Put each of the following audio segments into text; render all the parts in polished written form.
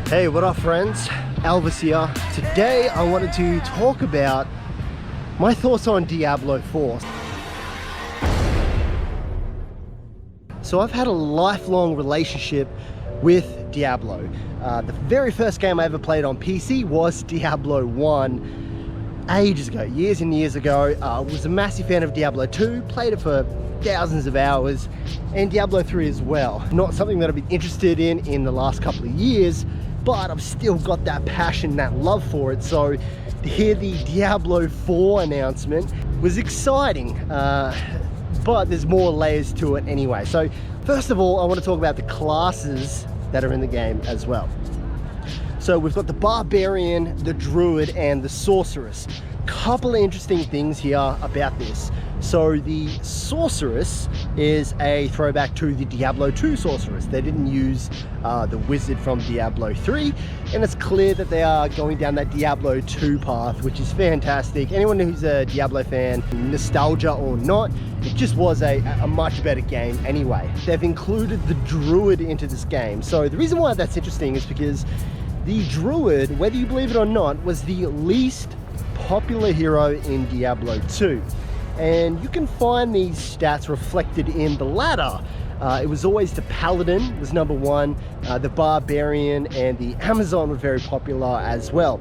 Hey, what up friends? Elvis here. Today I wanted to talk about my thoughts on Diablo 4. So I've had a lifelong relationship with Diablo. The very first game I ever played on PC was Diablo 1 ages ago, years and years ago. I was a massive fan of Diablo 2, played it for thousands of hours, and Diablo 3 as well. Not something that I've been interested in the last couple of years, but I've still got that passion, that love for it. So to hear the Diablo 4 announcement was exciting. But there's more layers to it anyway. So first of all, I want to talk about the classes that are in the game as well. So we've got the Barbarian, the Druid, and the Sorceress. Couple of interesting things here about this. So the Sorceress is a throwback to the Diablo 2 Sorceress. They didn't use the Wizard from Diablo 3, and it's clear that they are going down that Diablo 2 path, which is fantastic. Anyone who's a Diablo fan, nostalgia or not, it just was a much better game anyway. They've included the Druid into this game. So the reason why that's interesting is because the Druid, whether you believe it or not, was the least popular hero in Diablo 2. And you can find these stats reflected in the ladder. It was always the Paladin was number one, the Barbarian and the Amazon were very popular as well.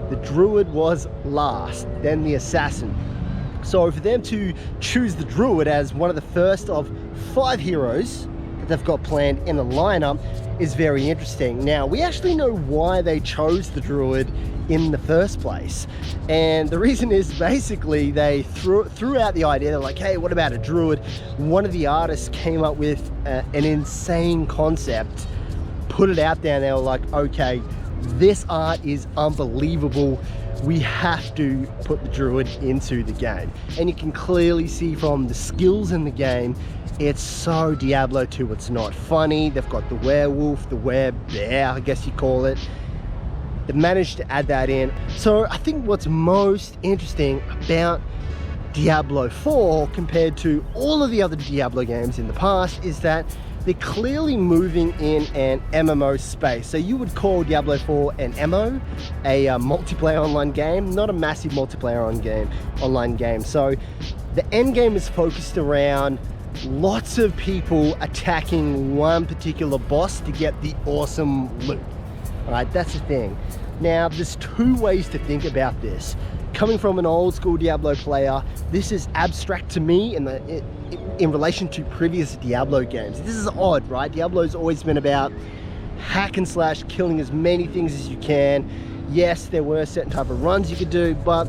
The Druid was last, then the Assassin. So for them to choose the Druid as one of the first of 5 heroes that they've got planned in the lineup is very interesting. Now, we actually know why they chose the Druid in the first place, and the reason is basically they threw out the idea. They're like, hey, what about a Druid? One of the artists came up with an insane concept, put it out there, and they were like, okay, this art is unbelievable, we have to put the Druid into the game. And you can clearly see from the skills in the game, it's so Diablo 2. It's not funny. They've got the werewolf, the werebear, I guess you call it. They've managed to add that in. So I think what's most interesting about Diablo 4 compared to all of the other Diablo games in the past is that they're clearly moving in an MMO space. So you would call Diablo 4 an MO, a multiplayer online game, not a massive multiplayer online game. So the end game is focused around lots of people attacking one particular boss to get the awesome loot. All right, that's the thing. Now, there's 2 ways to think about this. Coming from an old school Diablo player, this is abstract to me in relation to previous Diablo games. This is odd, right? Diablo's always been about hack and slash, killing as many things as you can. Yes, there were certain type of runs you could do, but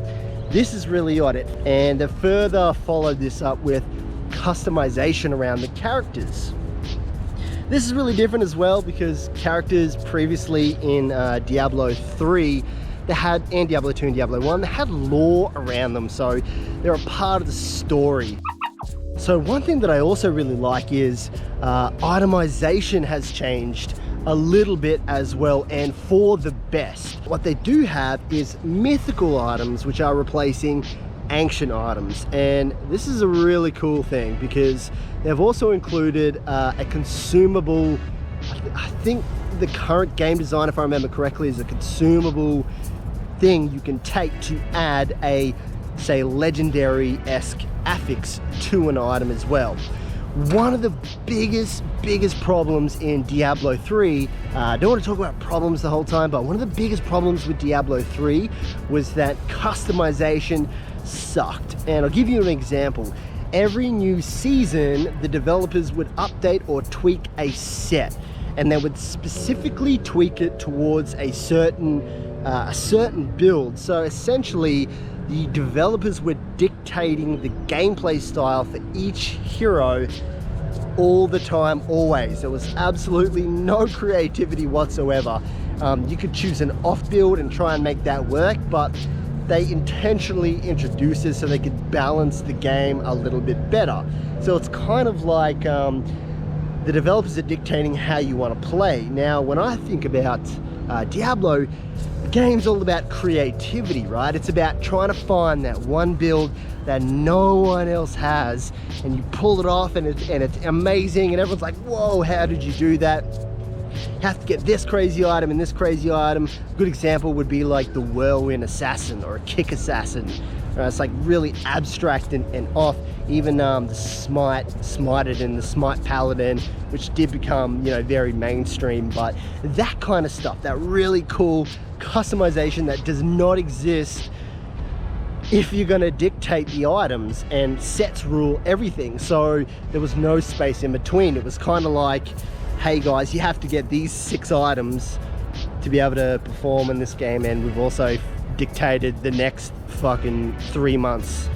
this is really odd. And they further followed this up with customization around the characters. This is really different as well because characters previously in Diablo 3, and Diablo 2 and Diablo 1, they had lore around them, so they're a part of the story. So one thing that I also really like is itemization has changed a little bit as well, and for the best. What they do have is mythical items which are replacing ancient items, and this is a really cool thing because they've also included a consumable. I think the current game design, if I remember correctly, is a consumable thing you can take to add a, say, legendary-esque affix to an item as well. One of the biggest problems in Diablo 3, I don't want to talk about problems the whole time, but one of the biggest problems with Diablo 3 was that customization sucked. And I'll give you an example. Every new season, the developers would update or tweak a set, and they would specifically tweak it towards a certain build. So essentially, the developers were dictating the gameplay style for each hero all the time, always. There was absolutely no creativity whatsoever. You could choose an off build and try and make that work, but they intentionally introduced it so they could balance the game a little bit better. So it's kind of like the developers are dictating how you want to play. Now, when I think about Diablo, the game's all about creativity, right? It's about trying to find that one build that no one else has, and you pull it off, and it's amazing, and everyone's like, whoa, how did you do that? You have to get this crazy item and this crazy item. A good example would be like the Whirlwind Assassin or a Kick Assassin. It's like really abstract and off. Even the Smited and the Smite Paladin, which did become, you know, very mainstream. But that kind of stuff, that really cool customization that does not exist if you're going to dictate the items, and sets rule everything. So there was no space in between. It was kind of like, hey guys, you have to get these 6 items to be able to perform in this game, and we've also dictated the next fucking 3 months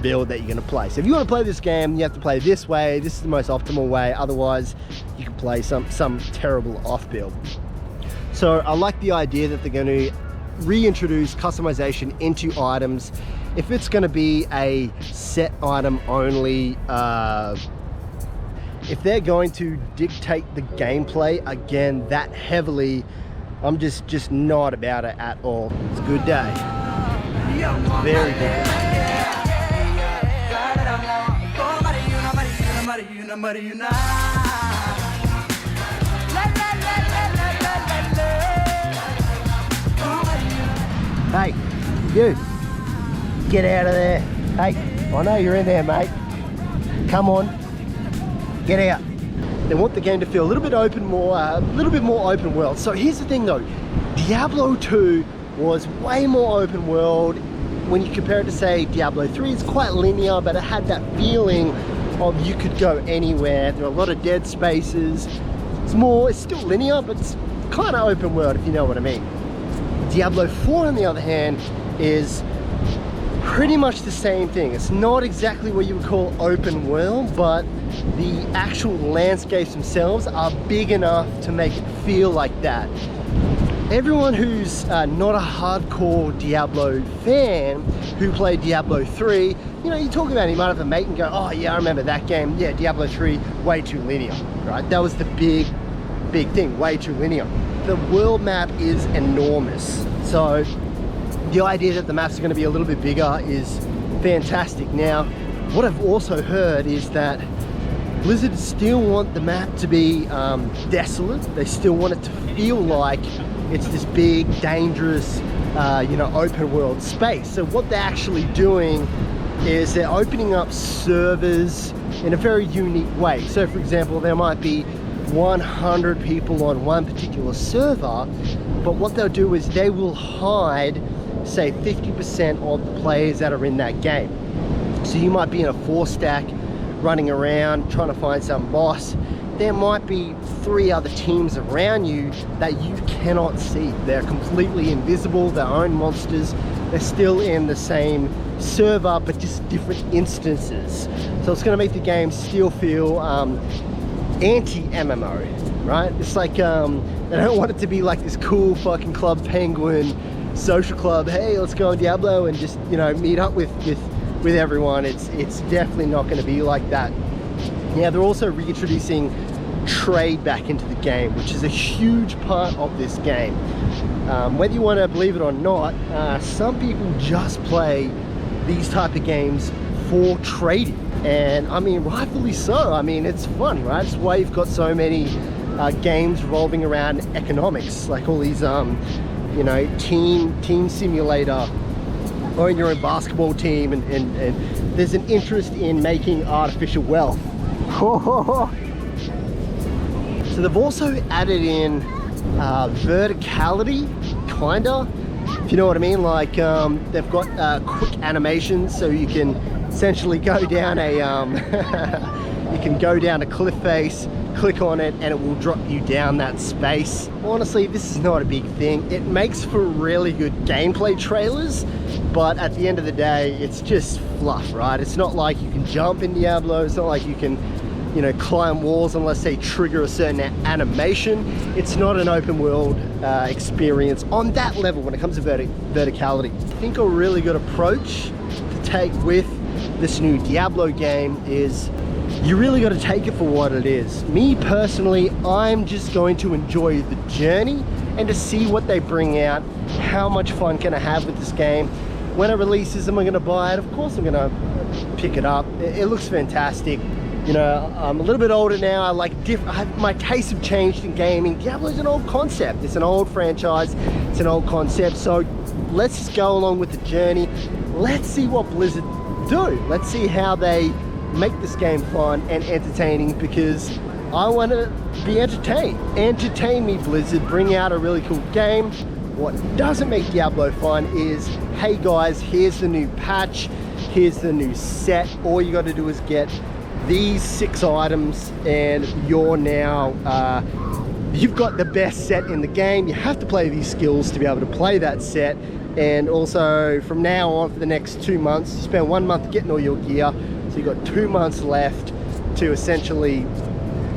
build that you're going to play. So if you want to play this game, you have to play this way. This is the most optimal way. Otherwise you can play some terrible off build. So I like the idea that they're going to reintroduce customization into items. If it's going to be a set item only, if they're going to dictate the gameplay again that heavily, I'm just not about it at all. It's a good day. Very good day. Hey, you, get out of there. Hey, I know you're in there, mate. Come on, get out. They want the game to feel a little bit more open world. So here's the thing though, Diablo 2 was way more open world. When you compare it to, say, Diablo 3, it's quite linear, but it had that feeling of you could go anywhere. There are a lot of dead spaces. It's still linear, but it's kind of open world, if you know what I mean. Diablo 4, on the other hand, is pretty much the same thing. It's not exactly what you would call open world, but the actual landscapes themselves are big enough to make it feel like that. Everyone who's not a hardcore Diablo fan, who played Diablo 3, you know, you talk about it, you might have a mate and go, oh yeah, I remember that game. Yeah, Diablo 3, way too linear, right? That was the big thing, way too linear. The world map is enormous. So the idea that the maps are going to be a little bit bigger is fantastic. Now, what I've also heard is that Blizzard still want the map to be desolate. They still want it to feel like it's this big, dangerous, you know, open world space. So what they're actually doing is they're opening up servers in a very unique way. So for example, there might be 100 people on one particular server, but what they'll do is they will hide, say, 50% of the players that are in that game. So you might be in a 4-stack running around trying to find some boss. There might be 3 other teams around you that you cannot see. They're completely invisible, their own monsters. They're still in the same server, but just different instances. So it's going to make the game still feel anti-MMO, right? It's like they don't want it to be like this cool fucking Club Penguin social club. Hey, let's go on Diablo and just, you know, meet up with everyone. It's definitely not going to be like that. Yeah, they're also reintroducing trade back into the game, which is a huge part of this game. Whether you want to believe it or not, some people just play these type of games for trading, and I mean, rightfully so. I mean, it's fun, right? It's why you've got so many games revolving around economics, like all these you know, team simulator, or in your own basketball team, and there's an interest in making artificial wealth. So they've also added in verticality, kinda, if you know what I mean. Like they've got quick animations, so you can essentially go down a you can go down a cliff face, click on it, and it will drop you down that space. Honestly, this is not a big thing. It makes for really good gameplay trailers, but at the end of the day, it's just fluff, right? It's not like you can jump in Diablo. It's not like you can, you know, climb walls unless they trigger a certain animation. It's not an open world experience on that level when it comes to verticality. I think a really good approach to take with this new Diablo game is you really got to take it for what it is. Me personally, I'm just going to enjoy the journey and to see what they bring out. How much fun can I have with this game? When it releases, am I going to buy it? Of course I'm going to pick it up. It looks fantastic. You know, I'm a little bit older now. I like my tastes have changed in gaming. Diablo's an old concept. It's an old franchise. It's an old concept. So let's just go along with the journey. Let's see what Blizzard do. Let's see how they make this game fun and entertaining, because I want to be entertained. Entertain me, Blizzard. Bring out a really cool game. What doesn't make Diablo fun is, hey guys, here's the new patch, here's the new set. All you got to do is get these 6 items and you're now, you've got the best set in the game. You have to play these skills to be able to play that set. And also from now on, for the next 2 months, you spend 1 month getting all your gear. So you've got 2 months left to essentially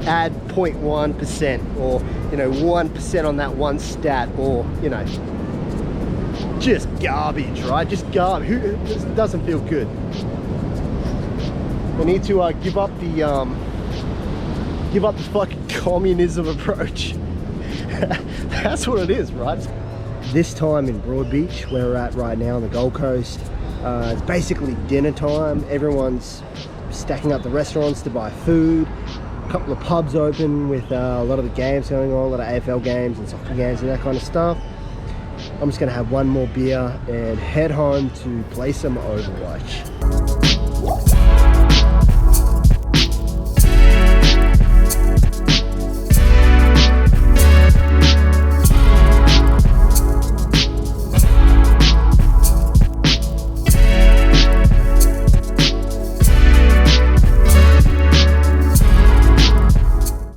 add 0.1% or, you know, 1% on that one stat, or, you know, just garbage, right? Just garbage. This doesn't feel good. We need to give up the fucking communism approach. That's what it is, right? This time in Broadbeach, where we're at right now on the Gold Coast, it's basically dinner time. Everyone's stacking up the restaurants to buy food. A couple of pubs open with a lot of the games going on, a lot of AFL games and soccer games and that kind of stuff. I'm just gonna have one more beer and head home to play some Overwatch.